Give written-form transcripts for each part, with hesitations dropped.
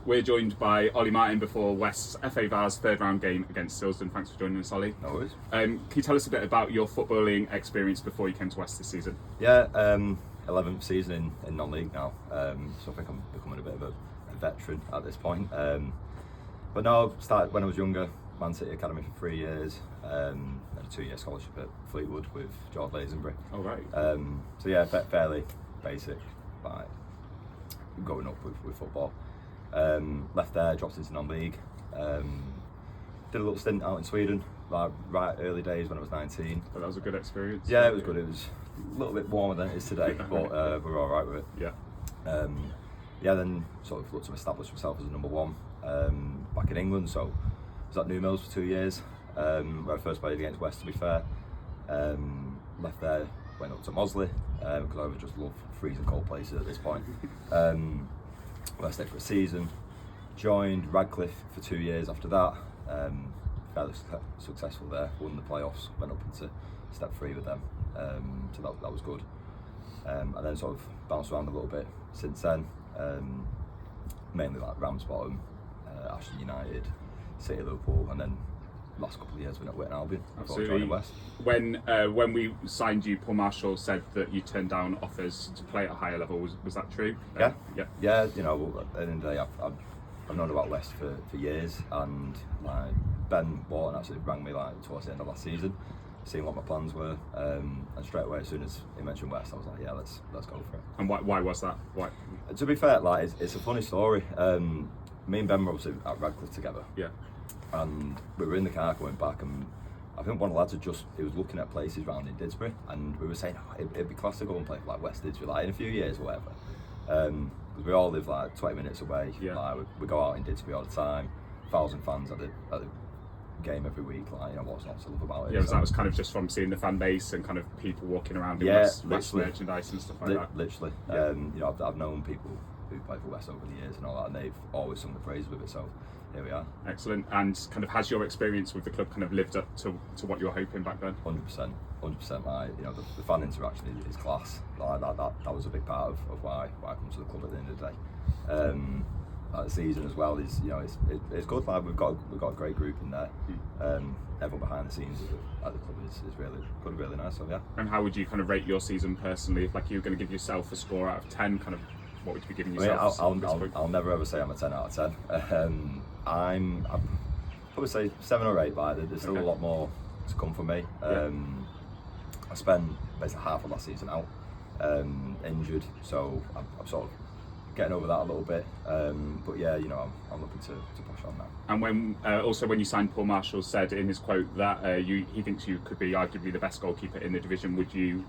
We're joined by Ollie Martin before West's FA Vase third round game against Silsden. Thanks for joining us, Ollie. No worries. Can you tell us a bit about your footballing experience before you came to West this season? Yeah, 11th season in non-league now, so I think I'm becoming a bit of a veteran at this point. But no, started when I was younger, Man City Academy for 3 years, and a 2-year scholarship at Fleetwood with George Lazenbury. Oh, right. So yeah, fairly basic, like growing up with football. Left there, dropped into non-league. Did a little stint out in Sweden, like right early days when I was 19. But that was a good experience. Yeah, it was good. It was a little bit warmer than it is today, but we're all right with it. Yeah. Then sort of looked to establish myself as a number one back in England. So I was at New Mills for 2 years, where I first played against West, to be fair. Left there, went up to Mosley, because I would just love freezing cold places at this point. Where I stayed for a season, joined Radcliffe for 2 years after that. Fairly successful there, won the playoffs, went up into step 3 with them, so that was good. And then sort of bounced around a little bit since then, mainly like Ramsbottom, Ashton United, City Liverpool, and then last couple of years been at Witten Albion before joining West. When we signed you, Paul Marshall said that you turned down offers to play at a higher level. Was that true? Yeah. You know, at the end of the day, I've known about West for years, and like Ben Wharton actually rang me like towards the end of last season, seeing what my plans were, and straight away as soon as he mentioned West, I was like, yeah, let's go for it. And why was that? Why? To be fair, like it's a funny story. Me and Ben were obviously at Radcliffe together. Yeah. And we were in the car going back, and I think one of the lads he was looking at places around in Didsbury, and we were saying, it'd be class to go and play for like West Didsbury, like in a few years or whatever. Because we all live like 20 minutes away. Yeah. Like we go out in Didsbury all the time, 1,000 fans at the game every week. Like, you know, what's not to love about it? Yeah, that was kind of just from seeing the fan base and kind of people walking around in West merchandise and stuff like that. Literally. Yeah. You know, I've known people who play for West over the years and all that, and they've always sung the praises with it. So here we are. Excellent. And kind of has your experience with the club kind of lived up to what you were hoping back then? 100%. Like, you know, the fan interaction is class. Like that was a big part of why I come to the club at the end of the day. Like the season as well is, you know, it's good. Like we've got a great group in there. Everyone behind the scenes at the club is really good, really nice. So yeah. And how would you kind of rate your season personally? If like you were going to give yourself a score out of 10, kind of what would you be giving yourself? I'll never ever say I'm a 10 out of 10. I'd probably say 7 or 8, but there's still a lot more to come for me. I spent basically half of last season out, injured, so I'm sort of getting over that a little bit. But yeah, you know, I'm looking to push on now. And when you signed, Paul Marshall said in his quote that he thinks you could be arguably the best goalkeeper in the division. Would you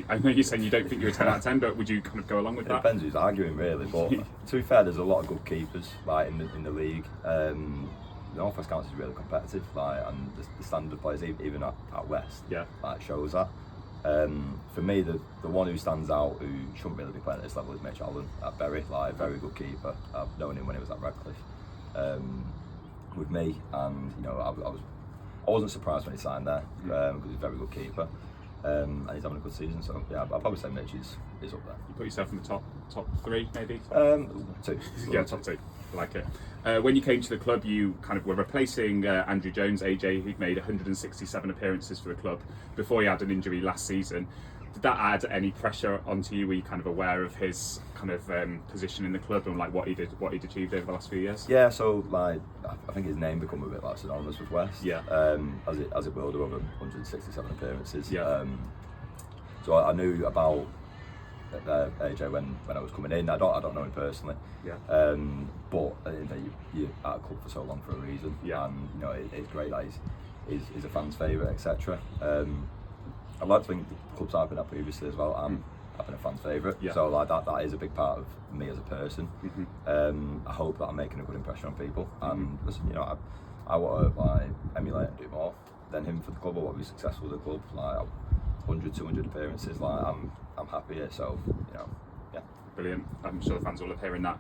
I know you're saying you don't think you're a 10 out of 10, but would you kind of go along with that? It depends who's arguing, really. But to be fair, there's a lot of good keepers like in the league. The North West County is really competitive, like, and the standard of players even at West, like, shows that. For me, the one who stands out, who shouldn't really be playing at this level, is Mitch Allen at Bury. Like, very good keeper. I've known him when he was at Radcliffe with me, and you know, I wasn't surprised when he signed there because he's a very good keeper, and he's having a good season. So yeah, I'd probably say Mitch is up there. You put yourself in the top 3, maybe. 2. Yeah, top 2. I like it. When you came to the club, you kind of were replacing Andrew Jones, AJ, who'd made 167 appearances for the club before he had an injury last season. Did that add any pressure onto you? Were you kind of aware of his kind of position in the club and like what he'd achieved over the last few years? Yeah, so like I think his name become a bit like synonymous with West. Yeah. As it will do over 167 appearances. Yeah. So I knew about AJ when I was coming in. I don't know him personally. Yeah. But you're at a club for so long for a reason. Yeah. And you know it's great that he's a fan's favourite, etc. I'd like to think the clubs I've been at previously as well. I've been a fan's favourite. Yeah. So like that is a big part of me as a person. Mm-hmm. I hope that I'm making a good impression on people. And listen, you know, I want to like emulate and do more than him for the club. I want to be successful with the club. Like 100, 200 appearances. Like I'm happy here. So you know, yeah. Brilliant. I'm sure the fans will love hearing that.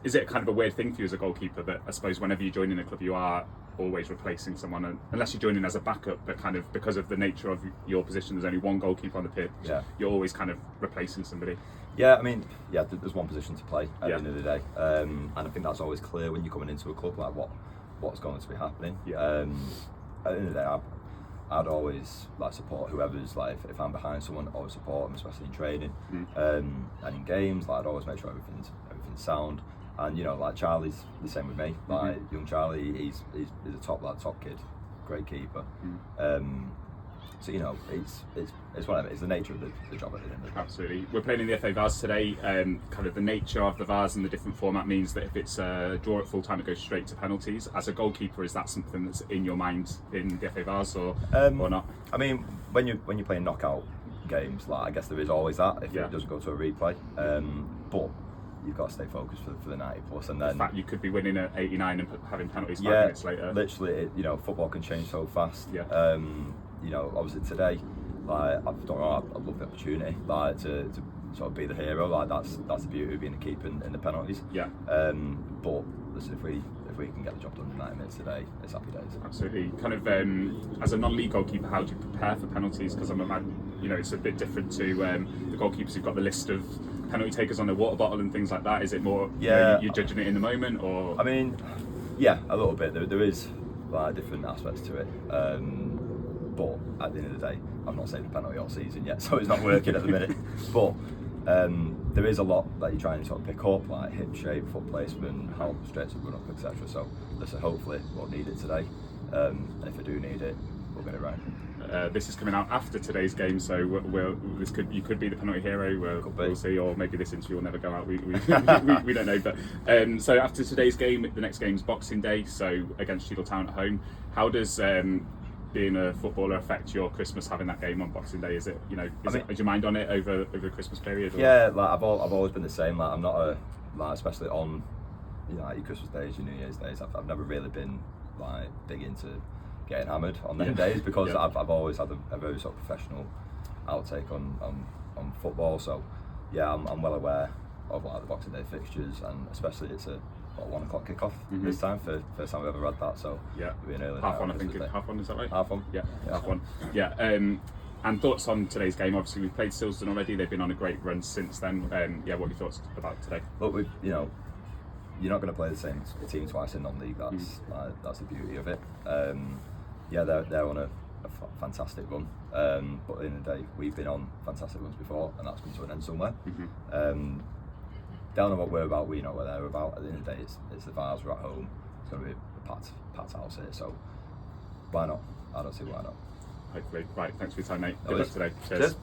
Is it kind of a weird thing for you as a goalkeeper that I suppose whenever you join in a club you are always replacing someone, and unless you're joining as a backup, but kind of because of the nature of your position, there's only one goalkeeper on the pitch. Yeah. You're always kind of replacing somebody. Yeah, I mean, yeah, there's one position to play at Yeah. the end of the day, and I think that's always clear when you're coming into a club, like what's going to be happening. Yeah. At the end of the day, I'd always like support whoever's like if I'm behind someone, I'd always support them, especially in training, and in games. Like I'd always make sure everything's sound. And you know, like Charlie's the same with me. Like young Charlie, he's a top kid, great keeper. So you know, it's whatever. It's the nature of the job at the end of the day. Absolutely. We're playing in the FA Vase today. Kind of the nature of the Vase and the different format means that if it's a draw at full time, it goes straight to penalties. As a goalkeeper, is that something that's in your mind in the FA Vase or not? I mean, when you're playing knockout games, like I guess there is always that if Yeah. it doesn't go to a replay. But you've got to stay focused for the 90 plus, and then In fact, you could be winning at 89 and having penalties 5 yeah, minutes later. literally, you know, football can change so fast. Yeah. You know, obviously today, like I don't know, I love the opportunity, like to sort of be the hero. Like that's the beauty of being a keeper in the penalties. Yeah. But listen, if we can get the job done in 90 minutes today, it's happy days. Absolutely. Kind of as a non-league goalkeeper, how do you prepare for penalties? Because you know, it's a bit different to the goalkeepers who've got the list of penalty takers on their water bottle and things like that. Is it more you're judging it in the moment, or? I mean, yeah, a little bit. There is like different aspects to it. But at the end of the day, I'm not saving a penalty all season yet, so it's not working at the minute. But there is a lot that you're trying to sort of pick up, like hip shape, foot placement, how straight to run up, etc. So listen, hopefully we'll need it today. And if I do need it, we'll get it right. This is coming out after today's game, so you could be the penalty hero. We'll see, or maybe this interview will never go out. We don't know. But so after today's game, the next game's Boxing Day, so against Cheadle-Town at home. How does being a footballer affect your Christmas, having that game on Boxing Day? Is it, you know, is your mind on it over the Christmas period? Or? Yeah, like I've always been the same. Like I'm not especially on, you know, like your Christmas days, your New Year's days. I've never really been like big into getting hammered on them days because I've always had a very sort of professional outtake on football. So yeah, I'm well aware of like the Boxing Day fixtures, and especially it's a 1 o'clock kickoff this time. First time we've ever had that. So yeah, it'll be an early half night one. I think half one, is that right? Half one. Yeah, half one. Yeah. And thoughts on today's game? Obviously, we've played Silsden already. They've been on a great run since then. Yeah, what are your thoughts about today? Look, you know, you're not going to play the same team twice in non-league. That's the beauty of it. Yeah, they're on a fantastic run. But at the end of the day, we've been on fantastic runs before, and that's come to an end somewhere. Don't know what we're about. We know what they're about. At the end of the day, it's the Vase. We're at home. It's going to be a packed house here. So why not? I don't see why not. Hopefully. Right. Thanks for your time, mate. No Good luck worries. today. Cheers.